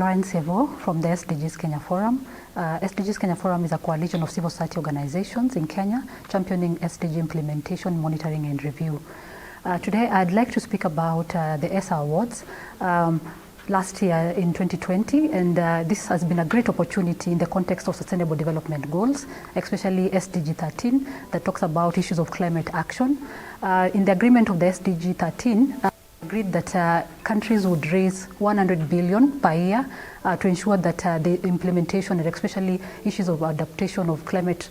Florence from the SDGs Kenya Forum. SDGs Kenya Forum is a coalition of civil society organizations in Kenya championing SDG implementation, monitoring and review. Today I'd like to speak about the ACCER Awards last year in 2020, and this has been a great opportunity in the context of Sustainable Development Goals, especially SDG 13 that talks about issues of climate action. In the agreement of the SDG 13, agreed that countries would raise 100 billion per year to ensure that the implementation and especially issues of adaptation of climate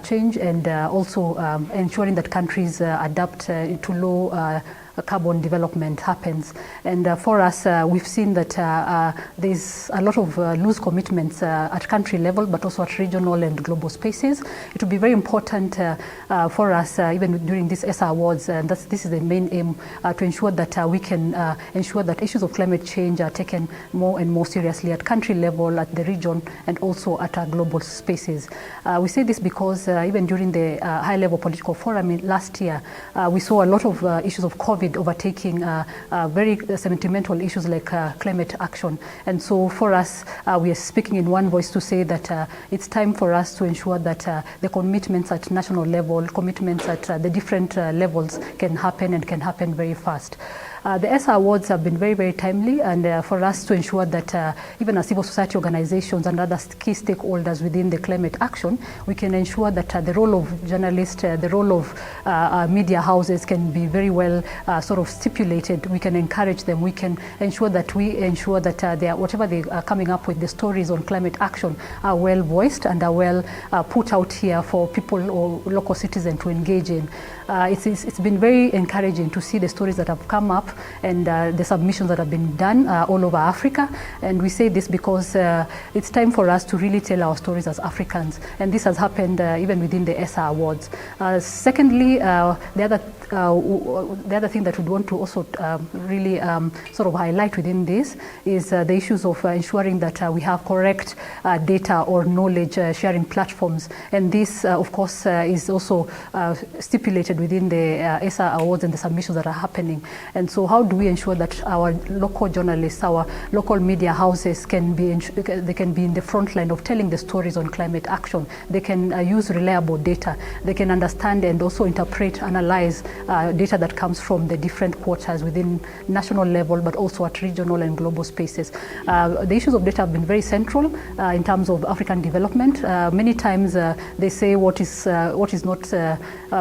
change and also ensuring that countries adapt to low carbon development happens. And for us, we've seen that there's a lot of loose commitments at country level, but also at regional and global spaces. It will be very important for us, even during this ACCER Awards, and this is the main aim, to ensure that we can ensure that issues of climate change are taken more and more seriously at country level, at the region, and also at our global spaces. We say this because even during the high-level political forum last year, we saw a lot of issues of COVID overtaking very sentimental issues like climate action. And so for us, we are speaking in one voice to say that it's time for us to ensure that the commitments at national level, commitments at the different levels can happen and can happen very fast. The ACCER Awards have been very, very timely, and for us to ensure that even as civil society organizations and other key stakeholders within the climate action, we can ensure that the role of journalists, the role of media houses can be very well sort of stipulated. We can encourage them. We can ensure that whatever they are coming up with, the stories on climate action are well voiced and are well put out here for people or local citizens to engage in. It's been very encouraging to see the stories that have come up and the submissions that have been done all over Africa. And we say this because it's time for us to really tell our stories as Africans. And this has happened even within the ACCER Awards. Secondly, the other thing that we'd want to also really sort of highlight within this is the issues of ensuring that we have correct data or knowledge sharing platforms. And this, of course, is also stipulated within the ACCER Awards and the submissions that are happening. And so how do we ensure that our local journalists, our local media houses can be in the front line of telling the stories on climate action? They can use reliable data. They can understand and also interpret, analyze data that comes from the different quarters within national level, but also at regional and global spaces. The issues of data have been very central in terms of African development. Many times they say what is not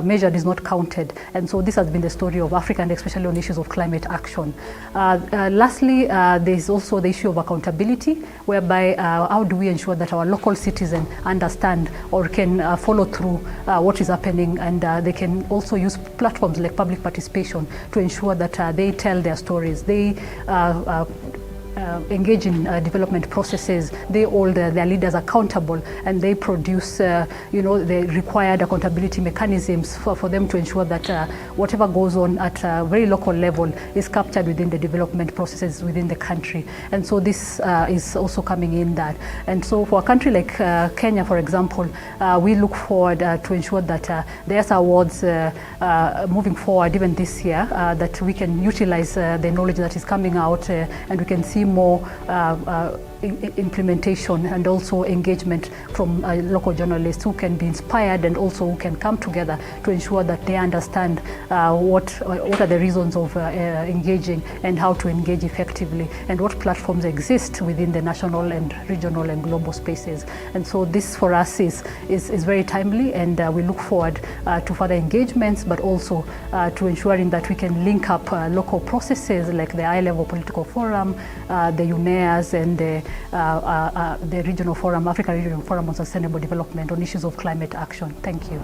measured is not counted. And so this has been the story of Africa, and especially on issues of climate action. Lastly, there's also the issue of accountability, whereby how do we ensure that our local citizens understand or can follow through what is happening, and they can also use platforms like public participation to ensure that they tell their stories, they engage in development processes, they hold their leaders accountable, and they produce the required accountability mechanisms for them to ensure that whatever goes on at a very local level is captured within the development processes within the country. And so this is also coming in that. And so for a country like Kenya, for example, we look forward to ensure that the ACCER Awards moving forward even this year, that we can utilize the knowledge that is coming out and we can see more implementation and also engagement from local journalists who can be inspired and also who can come together to ensure that they understand what are the reasons of engaging and how to engage effectively, and what platforms exist within the national and regional and global spaces. And so this for us is very timely, and we look forward to further engagements, but also to ensuring that we can link up local processes like the high-level political forum, the UNEAs, and the regional forum, African Regional Forum on Sustainable Development on issues of climate action. Thank you.